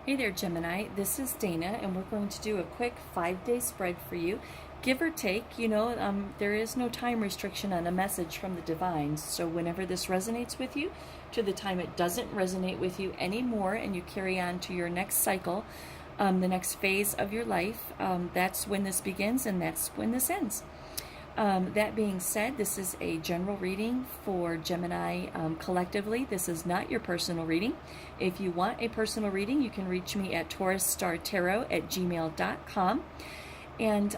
Hey there, Gemini. This is Dana, and we're going to do a quick 5-day spread for you. Give or take, there is no time restriction on a message from the divines. So whenever this resonates with you, to the time it doesn't resonate with you anymore, and you carry on to your next cycle, the next phase of your life, that's when this begins and that's when this ends. That being said, this is a general reading for Gemini collectively. This is not your personal reading. If you want a personal reading, you can reach me at taurusstartarot@gmail.com. And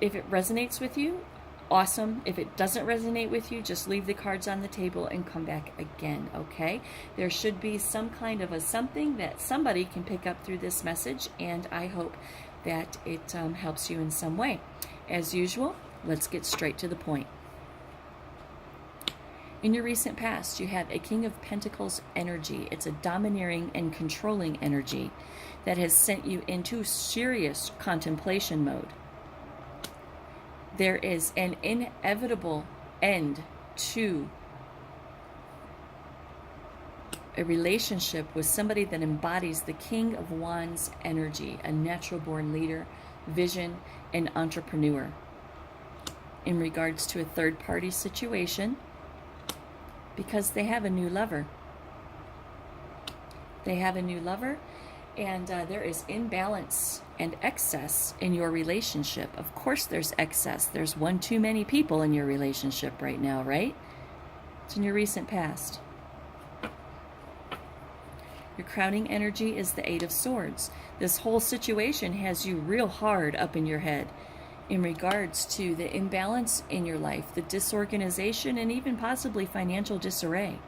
if it resonates with you, awesome. If it doesn't resonate with you, just leave the cards on the table and come back again, okay? There should be some kind of a something that somebody can pick up through this message, and I hope that it helps you in some way. As usual, let's get straight to the point. In your recent past, you had a King of Pentacles energy. It's a domineering and controlling energy that has sent you into serious contemplation mode. There is an inevitable end to a relationship with somebody that embodies the King of Wands energy, a natural-born leader, vision, and entrepreneur. In regards to a third-party situation, because they have a new lover. They have a new lover, and there is imbalance and excess in your relationship. Of course there's excess. There's one too many people in your relationship right now, right? It's in your recent past. Your crowning energy is the Eight of Swords. This whole situation has you real hard up in your head in regards to the imbalance in your life, the disorganization, and even possibly financial disarray.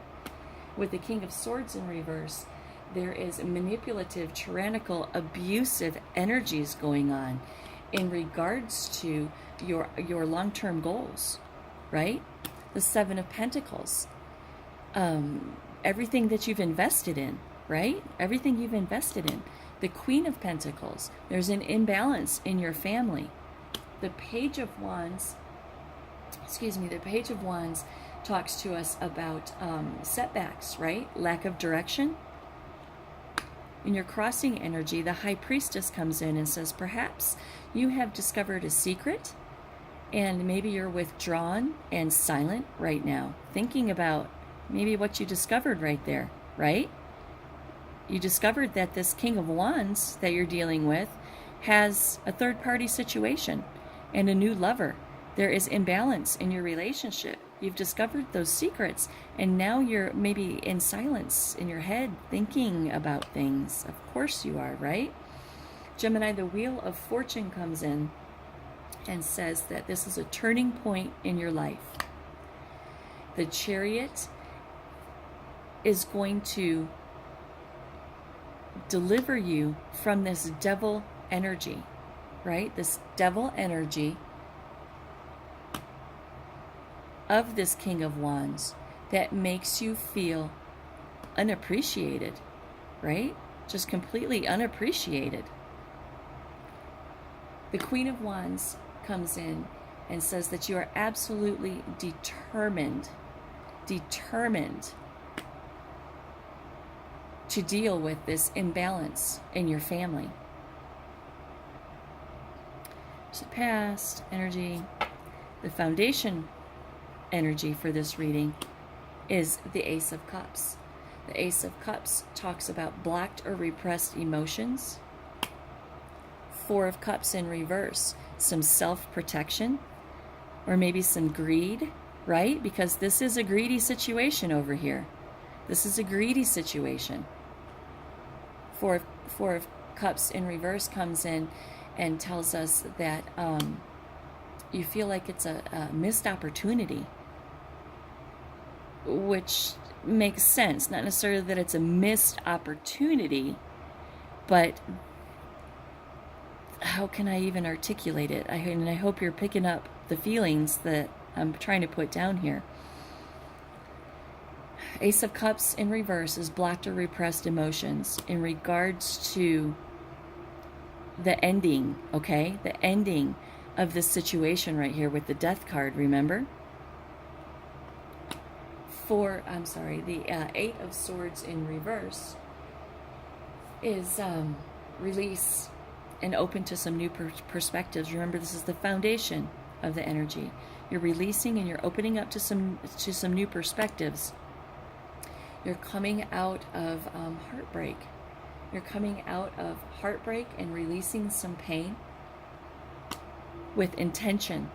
With the King of Swords in reverse, there is manipulative, tyrannical, abusive energies going on in regards to your long-term goals, right? The Seven of Pentacles, everything that you've invested in, right? Everything you've invested in. The Queen of Pentacles, there's an imbalance in your family. The Page of Wands, the Page of Wands talks to us about setbacks, right? Lack of direction. In your crossing energy, the High Priestess comes in and says, perhaps you have discovered a secret, and maybe you're withdrawn and silent right now, thinking about maybe what you discovered right there, right? You discovered that this King of Wands that you're dealing with has a third-party situation and a new lover. There is imbalance in your relationship. You've discovered those secrets, and now you're maybe in silence in your head thinking about things. Of course you are, right? Gemini, the Wheel of Fortune comes in and says that this is a turning point in your life. The Chariot is going to deliver you from this devil energy, right? This devil energy of this King of Wands that makes you feel unappreciated, right? Just completely unappreciated. The Queen of Wands comes in and says that you are absolutely determined to deal with this imbalance in your family. So past energy, the foundation energy for this reading is the Ace of Cups. The Ace of Cups talks about blocked or repressed emotions. Four of Cups in reverse, some self-protection, or maybe some greed, right? Because this is a greedy situation over here. This is a greedy situation. Four of Cups in reverse comes in and tells us that you feel like it's a missed opportunity, which makes sense. Not necessarily that it's a missed opportunity, but how can I even articulate it? I hope you're picking up the feelings that I'm trying to put down here. Ace of Cups in reverse is blocked or repressed emotions in regards to the ending, okay? The ending of this situation right here with the Death card, remember? The Eight of Swords in reverse is release and open to some new perspectives. Remember, this is the foundation of the energy. You're releasing and you're opening up to some new perspectives. You're coming out of heartbreak. You're coming out of heartbreak and releasing some pain with intention.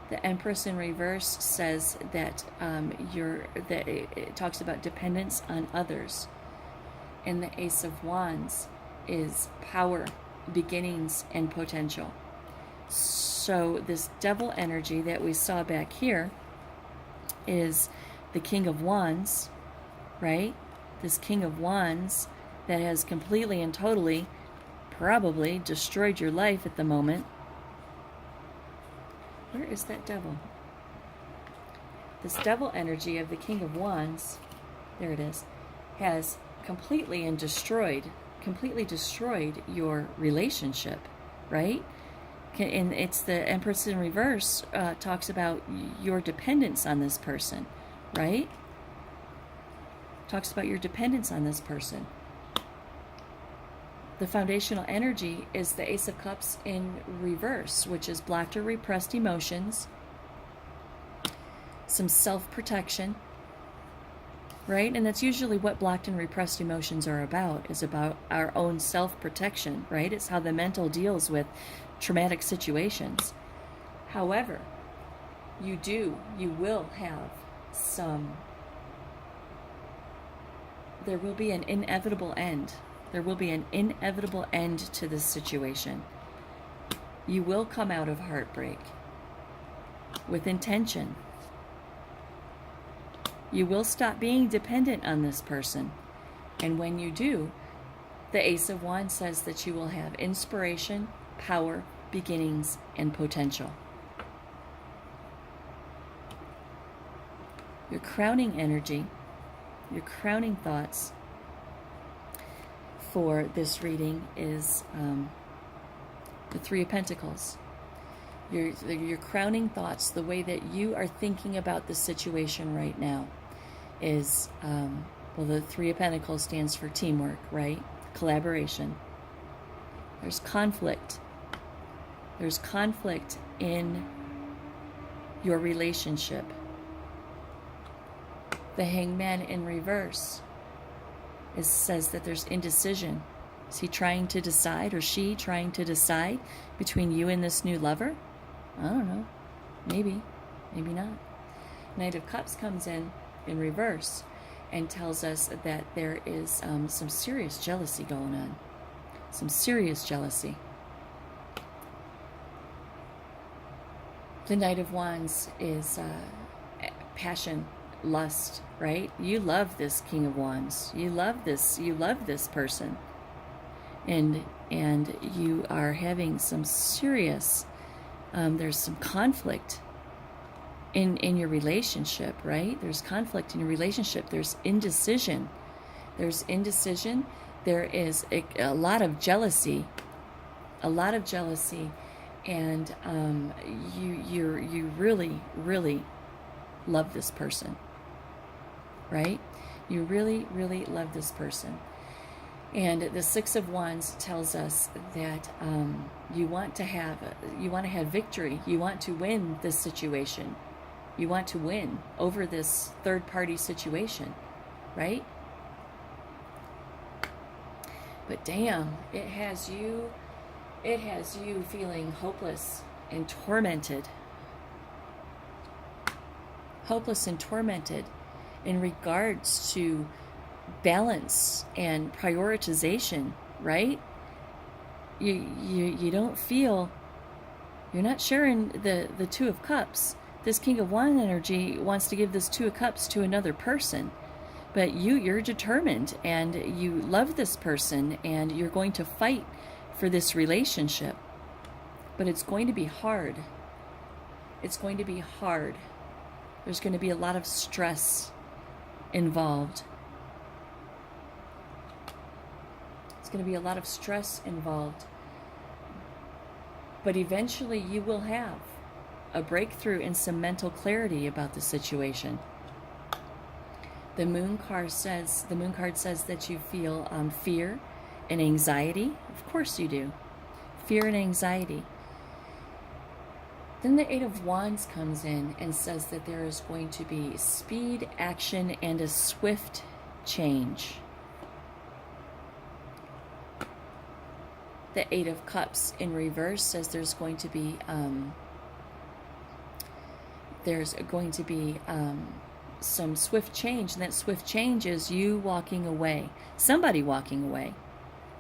The Empress in reverse says that it talks about dependence on others. And the Ace of Wands is power, beginnings, and potential. So this Devil energy that we saw back here is the King of Wands, right? This King of Wands that has completely and totally probably destroyed your life at the moment. Where is that devil? This devil energy of the King of Wands, there it is, has completely destroyed your relationship, right? And it's the Empress in reverse talks about your dependence on this person, right? Talks about your dependence on this person. The foundational energy is the Ace of Cups in reverse, which is blocked or repressed emotions, some self-protection, right? And that's usually what blocked and repressed emotions are about, is about our own self-protection, right? It's how the mental deals with traumatic situations. However, you will have there will be an inevitable end. There will be an inevitable end to this situation. You will come out of heartbreak with intention. You will stop being dependent on this person. And when you do, the Ace of Wands says that you will have inspiration, power, beginnings, and potential. Your crowning energy, your crowning thoughts for this reading is the Three of Pentacles. Your crowning thoughts, the way that you are thinking about the situation right now is, well, the Three of Pentacles stands for teamwork, right? Collaboration. There's conflict. There's conflict in your relationship. The Hangman in reverse says that there's indecision. Is he trying to decide, or she trying to decide between you and this new lover? I don't know. Maybe. Maybe not. Knight of Cups comes in reverse and tells us that there is some serious jealousy going on. Some serious jealousy. The Knight of Wands is passion, lust, right? You love this King of Wands. You love this person. And you are having some serious there's some conflict in your relationship, right? There's conflict in your relationship. There's indecision. There is a lot of jealousy. And you really love this person, right? You really love this person. And the Six of Wands tells us that you want to have victory. You want to win this situation. You want to win over this third-party situation, right? But damn, it has you feeling hopeless and tormented. Hopeless and tormented in regards to balance and prioritization, right? You don't feel, you're not sharing the Two of Cups. This King of Wands energy wants to give this Two of Cups to another person, but you're determined and you love this person and you're going to fight for this relationship. But it's going to be hard. It's going to be hard. There's going to be a lot of stress involved. It's going to be a lot of stress involved. But eventually you will have a breakthrough and some mental clarity about the situation. The moon card says that you feel fear and anxiety. Of course you do. Fear and anxiety. Then the Eight of Wands comes in and says that there is going to be speed, action, and a swift change. The Eight of Cups in reverse says there's going to be some swift change, and that swift change is you walking away. Somebody walking away.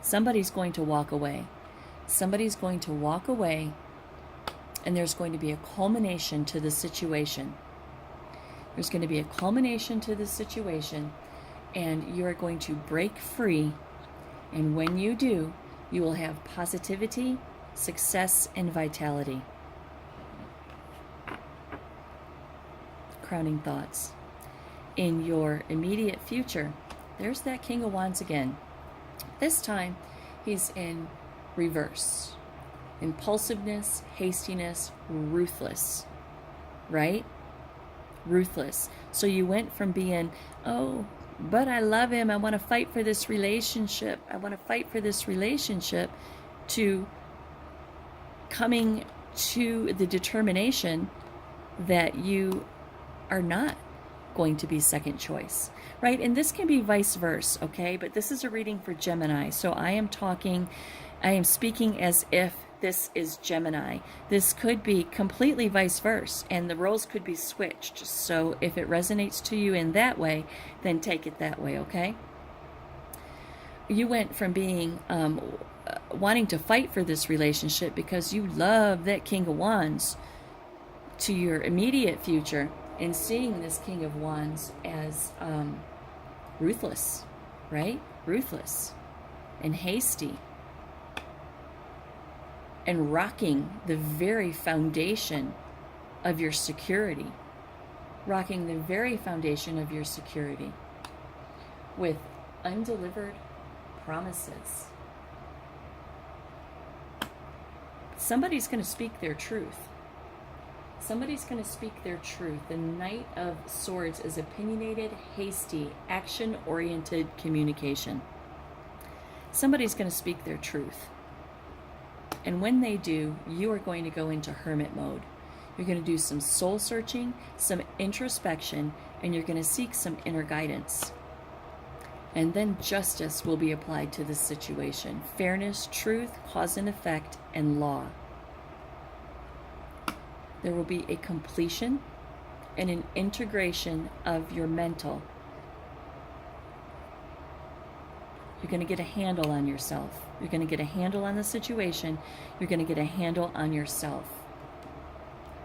Somebody's going to walk away. Somebody's going to walk away, and there's going to be a culmination to the situation. There's going to be a culmination to the situation, and you are going to break free, and when you do, you will have positivity, success, and vitality. Crowning thoughts. In your immediate future, there's that King of Wands again. This time, he's in reverse. Impulsiveness, hastiness, ruthless. Right? Ruthless. So you went from being, oh, but I love him, I want to fight for this relationship, to coming to the determination that you are not going to be second choice, right? And this can be vice versa, okay? But this is a reading for Gemini, so I am speaking as if this is Gemini. This could be completely vice versa, and the roles could be switched. So if it resonates to you in that way, then take it that way, okay? You went from being wanting to fight for this relationship because you love that King of Wands to your immediate future and seeing this King of Wands as ruthless, right? Ruthless and hasty, and rocking the very foundation of your security. Rocking the very foundation of your security with undelivered promises. Somebody's going to speak their truth. Somebody's going to speak their truth. The Knight of Swords is opinionated, hasty, action-oriented communication. Somebody's going to speak their truth. And when they do, you are going to go into hermit mode. You're going to do some soul searching, some introspection, and you're going to seek some inner guidance. And then justice will be applied to this situation. Fairness, truth, cause and effect, and law. There will be a completion and an integration of your mental. You're going to get a handle on yourself. You're going to get a handle on the situation. You're going to get a handle on yourself.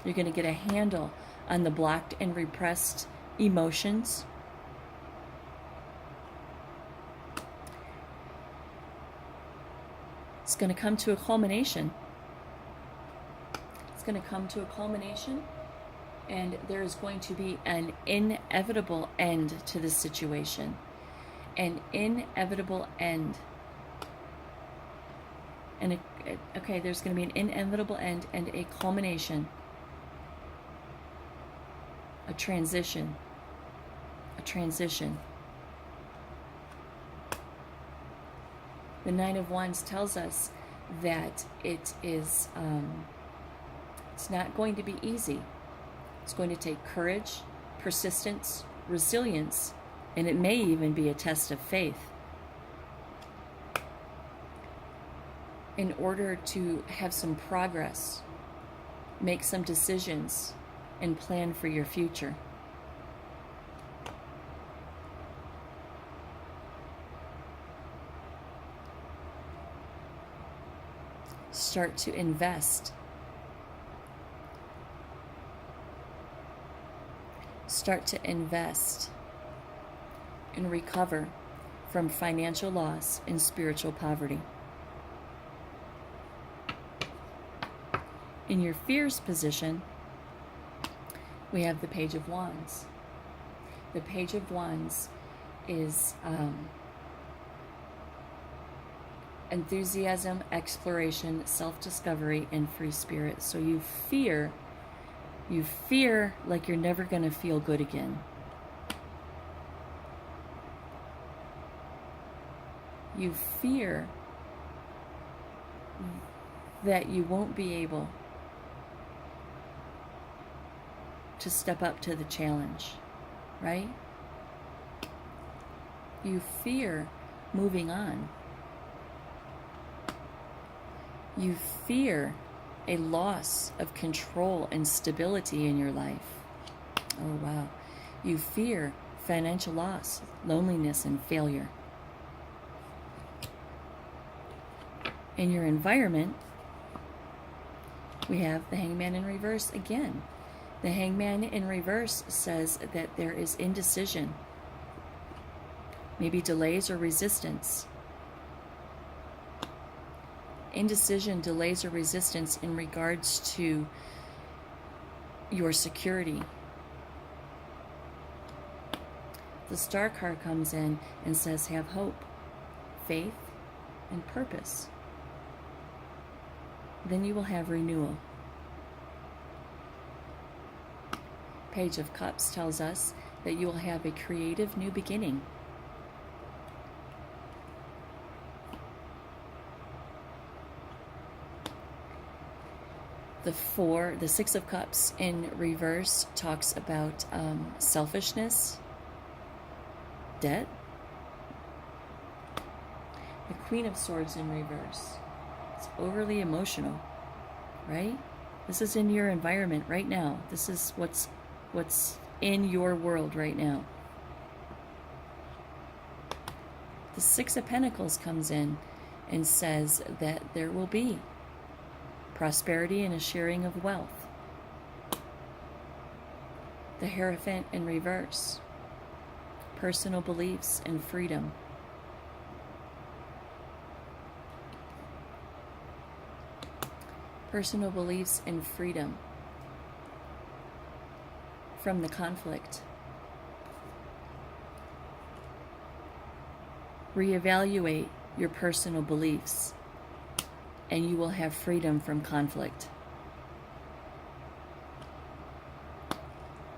You're going to get a handle on the blocked and repressed emotions. It's going to come to a culmination. It's going to come to a culmination, and there is going to be an inevitable end to this situation. An inevitable end. And there's going to be an inevitable end and a culmination. A transition. A transition. The Nine of Wands tells us that it is, it's not going to be easy. It's going to take courage, persistence, resilience, and it may even be a test of faith in order to have some progress, make some decisions, and plan for your future. Start to invest. Start to invest and recover from financial loss and spiritual poverty. In your fears position, we have the Page of Wands. The Page of Wands is enthusiasm, exploration, self-discovery, and free spirit. So you fear like you're never going to feel good again. You fear that you won't be able to step up to the challenge, right? You fear moving on. You fear a loss of control and stability in your life. Oh, wow. You fear financial loss, loneliness, and failure. In your environment, we have the Hangman in reverse again. The Hangman in reverse says that there is indecision, maybe delays or resistance. Indecision, delays, or resistance in regards to your security. The Star card comes in and says have hope, faith, and purpose. Then you will have renewal. Page of Cups tells us that you will have a creative new beginning. The Six of Cups in reverse talks about selfishness, debt. The Queen of Swords in reverse. It's overly emotional, right? This is in your environment right now. This is what's in your world right now. The Six of Pentacles comes in and says that there will be prosperity and a sharing of wealth. The Hierophant in reverse. Personal beliefs and freedom. Personal beliefs and freedom from the conflict. Reevaluate your personal beliefs, and you will have freedom from conflict.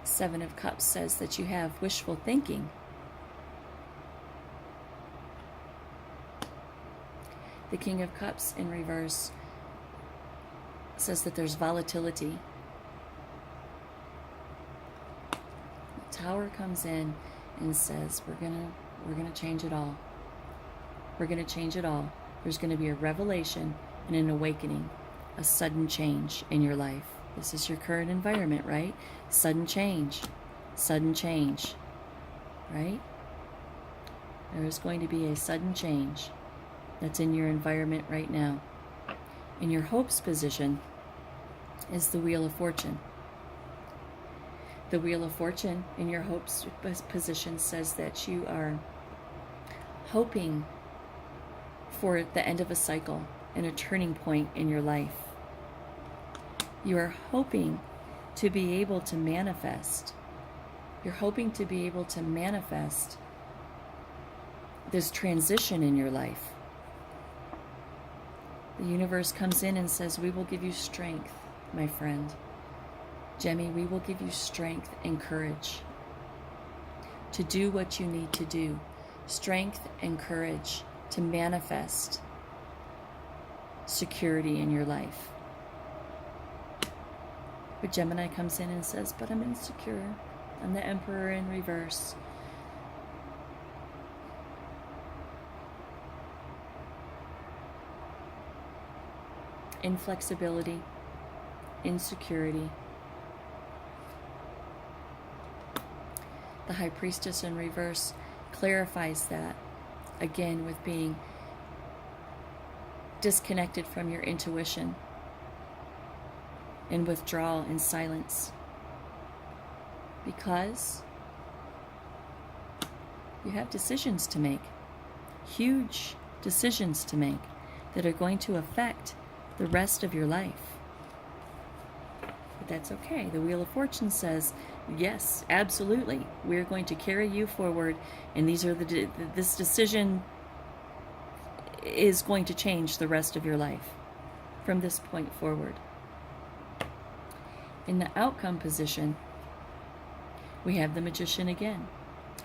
Seven of Cups says that you have wishful thinking. The King of Cups in reverse says that there's volatility. The Tower comes in and says we're gonna change it all. We're gonna change it all. There's gonna be a revelation and an awakening, a sudden change in your life. This is your current environment, right? Sudden change, right? There is going to be a sudden change that's in your environment right now. In your hopes position is the Wheel of Fortune. The Wheel of Fortune in your hopes position says that you are hoping for the end of a cycle and a turning point in your life. You are hoping to be able to manifest. You're hoping to be able to manifest this transition in your life. The universe comes in and says, we will give you strength, my friend. Gemmy, we will give you strength and courage to do what you need to do. Strength and courage to manifest security in your life. But Gemini comes in and says, but I'm insecure. I'm the Emperor in reverse. Inflexibility, insecurity. The High Priestess in reverse clarifies that, again, with being disconnected from your intuition and withdrawal and silence, because you have decisions to make, huge decisions to make that are going to affect the rest of your life. But that's okay. The Wheel of Fortune says, yes, absolutely, we're going to carry you forward, and these are this decision is going to change the rest of your life from this point forward. In the outcome position, we have the Magician again.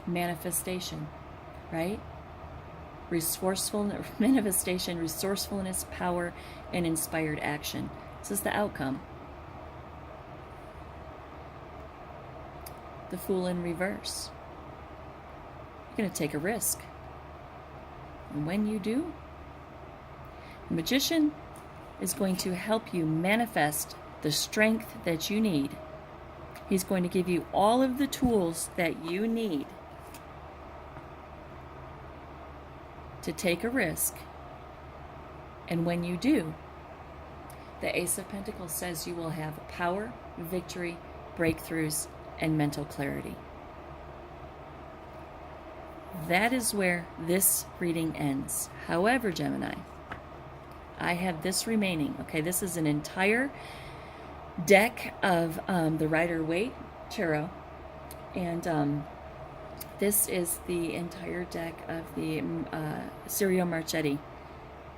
Manifestation, right? resourceful manifestation, resourcefulness, power, and inspired action. This is the outcome. The Fool in reverse. You're going to take a risk. And when you do, the Magician is going to help you manifest the strength that you need. He's going to give you all of the tools that you need to take a risk. And when you do, the Ace of Pentacles says you will have power, victory, breakthroughs, and mental clarity. That is where this reading ends. However, Gemini, I have this remaining. Okay, this is an entire deck of the Rider-Waite Tarot, and this is the entire deck of the Sirio Marchetti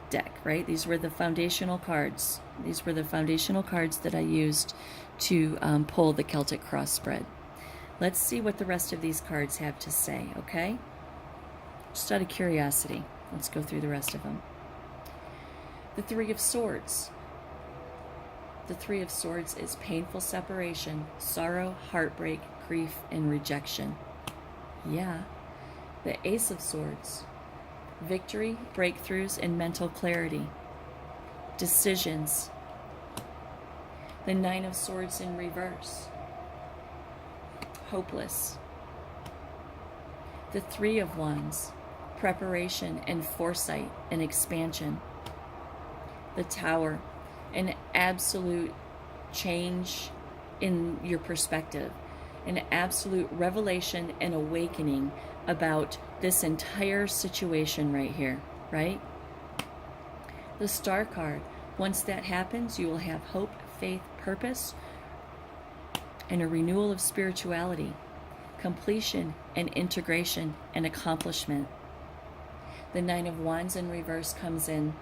deck, right? These were the foundational cards. These were the foundational cards that I used to pull the Celtic cross spread. Let's see what the rest of these cards have to say, okay? Just out of curiosity, let's go through the rest of them. The Three of Swords. The Three of Swords is painful separation, sorrow, heartbreak, grief, and rejection. Yeah. The Ace of Swords. Victory, breakthroughs, and mental clarity. Decisions. The Nine of Swords in reverse. Hopeless. The Three of Wands. Preparation and foresight and expansion. The Tower. An absolute change in your perspective. An absolute revelation and awakening about this entire situation right here, right? The Star card. Once that happens, you will have hope, faith, purpose, and a renewal of spirituality, completion and integration and accomplishment. The Nine of Wands in reverse comes in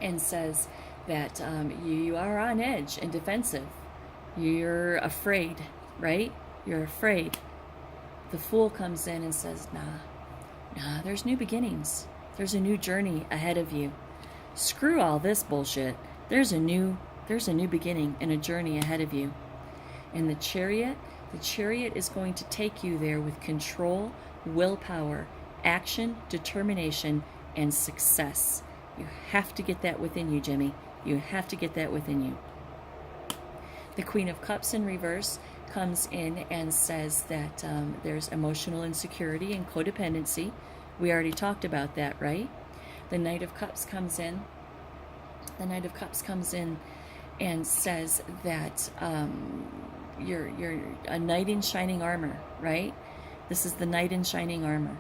and says that you are on edge and defensive. You're afraid, right? You're afraid. The Fool comes in and says, nah, there's new beginnings. There's a new journey ahead of you. Screw all this bullshit. There's a new beginning and a journey ahead of you. And the Chariot is going to take you there with control, willpower, action, determination, and success. You have to get that within you, Jimmy. You have to get that within you. The Queen of Cups in reverse comes in and says that there's emotional insecurity and codependency. We already talked about that, right? The Knight of Cups comes in. The Knight of Cups comes in and says that you're a knight in shining armor, right? This is the knight in shining armor,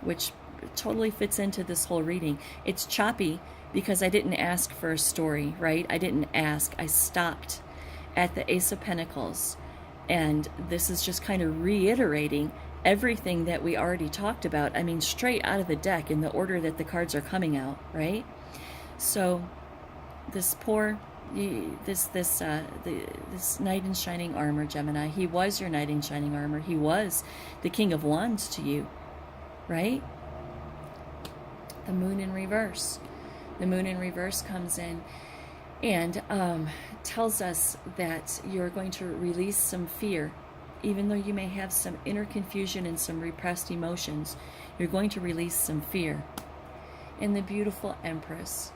which totally fits into this whole reading. It's choppy because I didn't ask for a story, right? I didn't ask. I stopped at the Ace of Pentacles, and this is just kind of reiterating everything that we already talked about. I mean, straight out of the deck in the order that the cards are coming out, right? So this knight in shining armor, Gemini, he was your knight in shining armor. He was the King of Wands to you, right? The Moon in reverse. The Moon in reverse comes in and tells us that you're going to release some fear. Even though you may have some inner confusion and some repressed emotions, you're going to release some fear. And the beautiful Empress.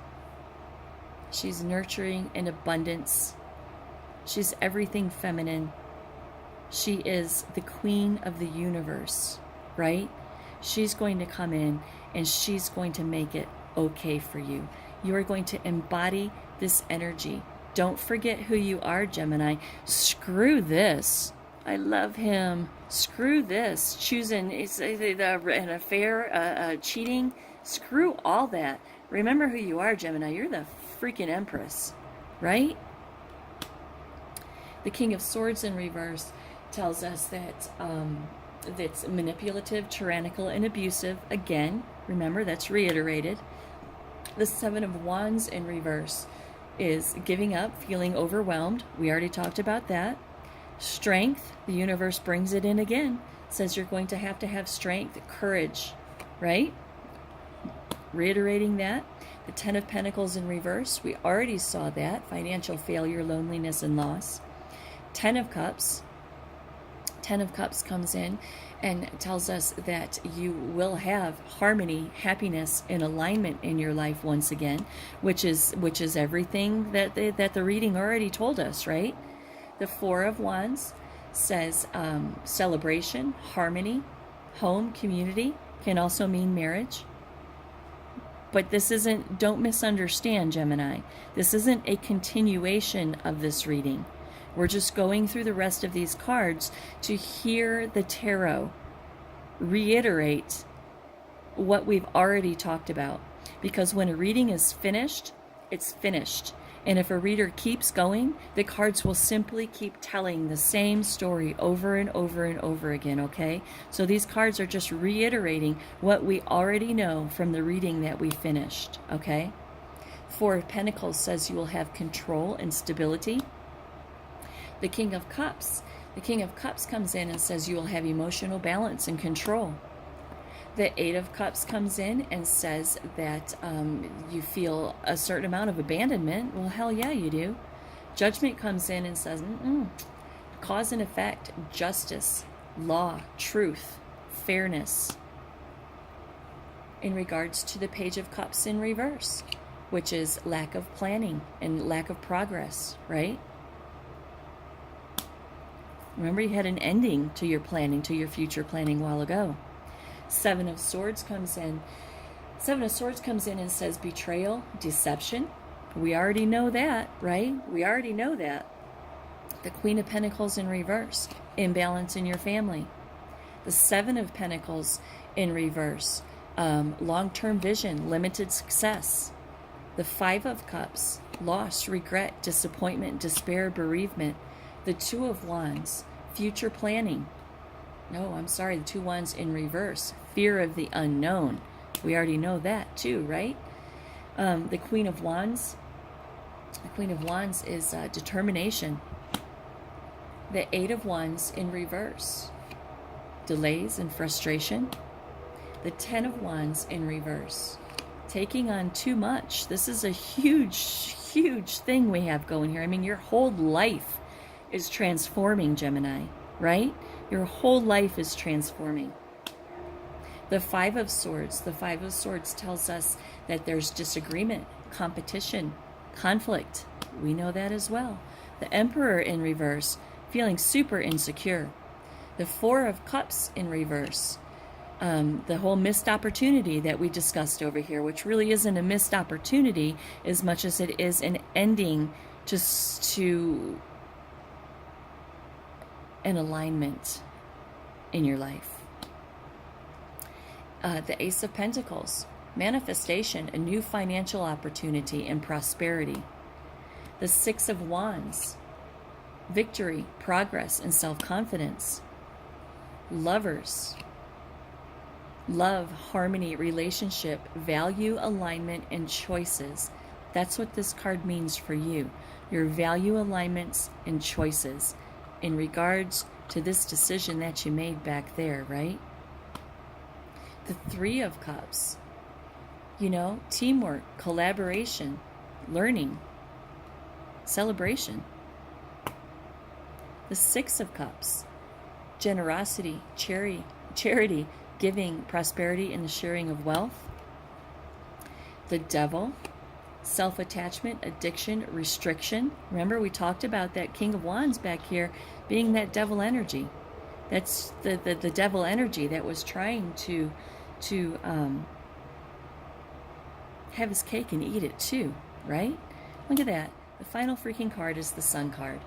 She's nurturing and abundance. She's everything feminine. She is the queen of the universe, right? She's going to come in and she's going to make it okay for you. You are going to embody this energy. Don't forget who you are, Gemini. Screw this. I love him. Screw this. Choosing an affair, cheating. Screw all that. Remember who you are, Gemini. You're the freaking Empress, right? The King of Swords in reverse tells us that that's manipulative, tyrannical, and abusive. Again, remember, that's reiterated. The Seven of Wands in reverse is giving up, feeling overwhelmed. We already talked about that. Strength, the universe brings it in again. says you're going to have strength, courage, right? Reiterating that. The Ten of Pentacles in reverse, we already saw that. Financial failure, loneliness, and loss. Ten of Cups. Ten of Cups comes in and tells us that you will have harmony, happiness, and alignment in your life once again, which is everything that the reading already told us, right? The Four of Wands says celebration, harmony, home, community, can also mean marriage. But this isn't, don't misunderstand, Gemini. This isn't a continuation of this reading. We're just going through the rest of these cards to hear the tarot reiterate what we've already talked about. Because when a reading is finished, it's finished. And if a reader keeps going, the cards will simply keep telling the same story over and over and over again, okay? So these cards are just reiterating what we already know from the reading that we finished, okay? Four of Pentacles says you will have control and stability. The King of Cups. The King of Cups comes in and says you will have emotional balance and control. The Eight of Cups comes in and says that you feel a certain amount of abandonment. Well, hell yeah, you do. Judgment comes in and says, cause and effect, justice, law, truth, fairness. In regards to the Page of Cups in reverse, which is lack of planning and lack of progress, right? Remember, you had an ending to your planning, to your future planning a while ago. Seven of Swords comes in. Seven of Swords comes in and says betrayal, deception. We already know that, right? We already know that. The Queen of Pentacles in reverse, imbalance in your family. The Seven of Pentacles in reverse, long-term vision, limited success. The Five of Cups, loss, regret, disappointment, despair, bereavement. The Two of Wands, future planning. No, I'm sorry, the Two Wands in reverse. Fear of the unknown. We already know that too, right? The Queen of Wands. The Queen of Wands is determination. The Eight of Wands in reverse. Delays and frustration. The Ten of Wands in reverse. Taking on too much. This is a huge, huge thing we have going here. I mean, your whole life is transforming, Gemini, right? Your whole life is transforming. The Five of Swords. The Five of Swords tells us that there's disagreement, competition, conflict. We know that as well. The Emperor in reverse, feeling super insecure. The Four of Cups in reverse. The whole missed opportunity that we discussed over here, which really isn't a missed opportunity as much as it is an ending to an alignment in your life. The Ace of Pentacles, manifestation, a new financial opportunity and prosperity. The Six of Wands, victory, progress, and self-confidence. Lovers, love, harmony, relationship, value, alignment, and choices. That's what this card means for you. Your value, alignments, and choices in regards to this decision that you made back there, right? The Three of Cups, you know, teamwork, collaboration, learning, celebration. The Six of Cups, generosity, charity, giving, prosperity, and the sharing of wealth. The Devil, self-attachment, addiction, restriction. Remember, we talked about that King of Wands back here being that devil energy. That's the devil energy that was trying to have his cake and eat it too, right? Look at that. The final freaking card is the Sun card.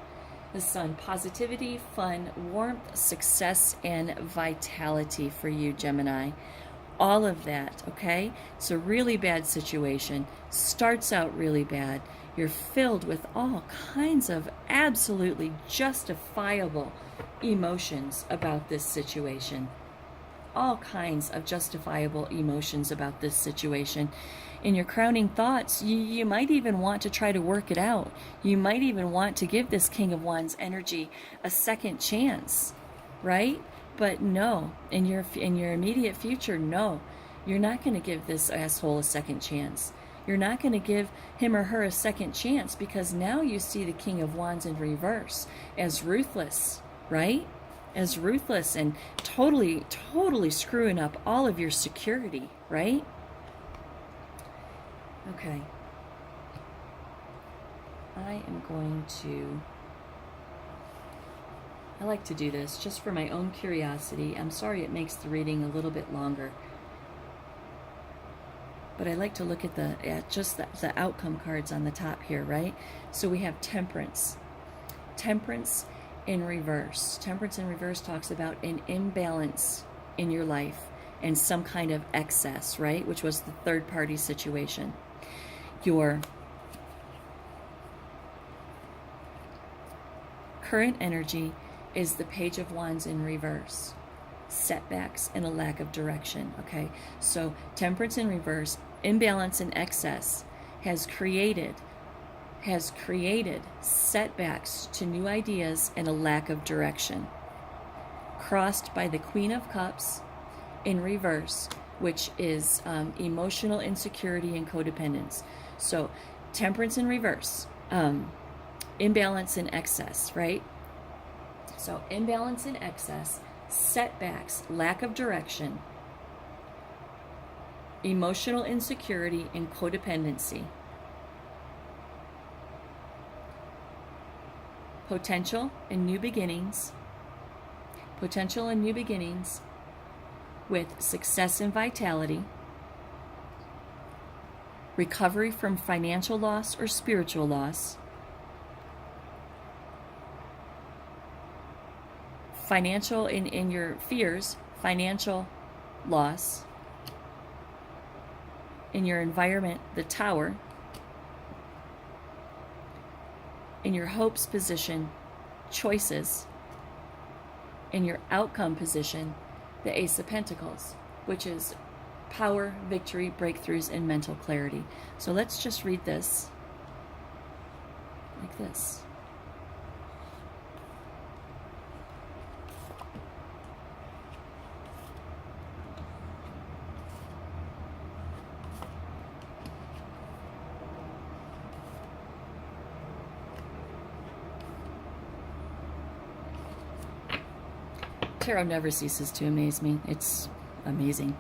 The Sun, positivity, fun, warmth, success, and vitality for you, Gemini. All of that, okay? It's a really bad situation. Starts out really bad. You're filled with all kinds of absolutely justifiable emotions about this situation. All kinds of justifiable emotions about this situation. In your crowning thoughts, you might even want to try to work it out. You might even want to give this King of Wands energy a second chance, right? But no, in your immediate future, no, you're not going to give this asshole a second chance. You're not going to give him or her a second chance, because now you see the King of Wands in reverse as ruthless, right? As ruthless and totally screwing up all of your security, right? Okay. I am going to... I like to do this just for my own curiosity. I'm sorry it makes the reading a little bit longer. But I like to look at the outcome cards on the top here, right? So we have Temperance. Temperance in reverse. Temperance in reverse talks about an imbalance in your life and some kind of excess, right? Which was the third party situation. Your current energy is the Page of Wands in reverse. Setbacks and a lack of direction, okay? So Temperance in reverse, imbalance and excess has created setbacks to new ideas and a lack of direction. Crossed by the Queen of Cups in reverse, which is emotional insecurity and codependence. So Temperance in reverse, imbalance and excess, right? So imbalance and excess, setbacks, lack of direction, emotional insecurity, and codependency. Potential and new beginnings. Potential and new beginnings with success and vitality. Recovery from financial loss or spiritual loss. Financial in your fears, financial loss. In your environment, the Tower. In your hopes position, choices. In your outcome position, the Ace of Pentacles, which is power, victory, breakthroughs, and mental clarity. So let's just read this like this. Tarot never ceases to amaze me. It's amazing.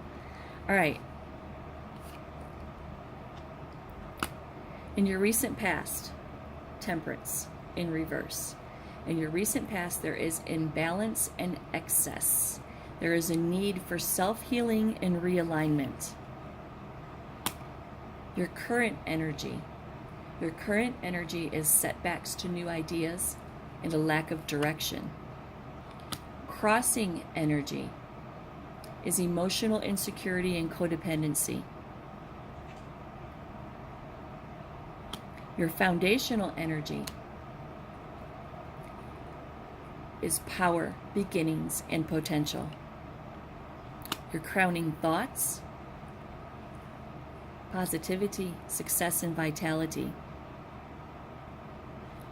All right. In your recent past, Temperance in reverse. In your recent past, there is imbalance and excess. There is a need for self-healing and realignment. Your current energy is setbacks to new ideas and a lack of direction. Crossing energy is emotional insecurity and codependency. Your foundational energy is power, beginnings, and potential. Your crowning thoughts, positivity, success, and vitality.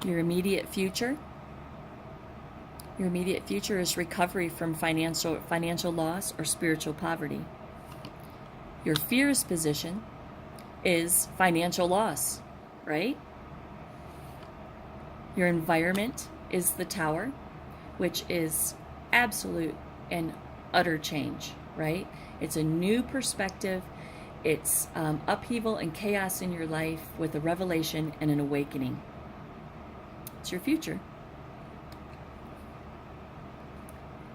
Your immediate future is recovery from financial loss or spiritual poverty. Your fears position is financial loss, right? Your environment is the Tower, which is absolute and utter change, right? It's a new perspective. It's upheaval and chaos in your life with a revelation and an awakening. It's your future.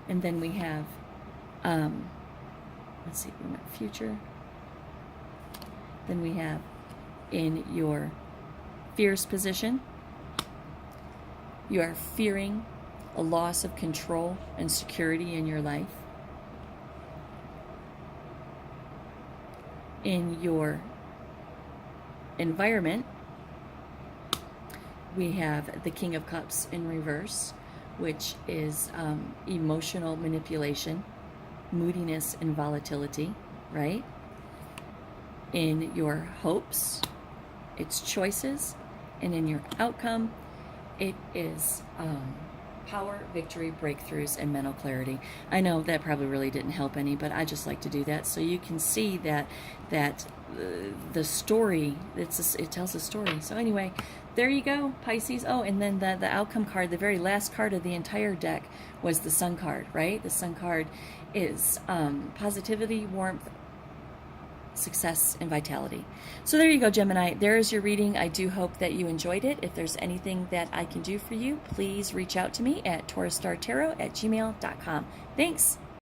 And then we have, let's see, we went future. Then we have in your fears position, you are fearing a loss of control and security in your life. In your environment, we have the King of Cups in reverse, which is emotional manipulation, moodiness, and volatility, right? In your hopes, it's choices, and in your outcome, it is Power, victory, breakthroughs, and mental clarity. I know that probably really didn't help any, but I just like to do that so you can see that the story, it tells a story. So anyway, there you go, Pisces. Oh, and then the outcome card, the very last card of the entire deck was the Sun card, right? The Sun card is positivity, warmth, success, and vitality. So there you go, Gemini. There is your reading. I do hope that you enjoyed it. If there's anything that I can do for you, please reach out to me at taurusstartarot@gmail.com. Thanks.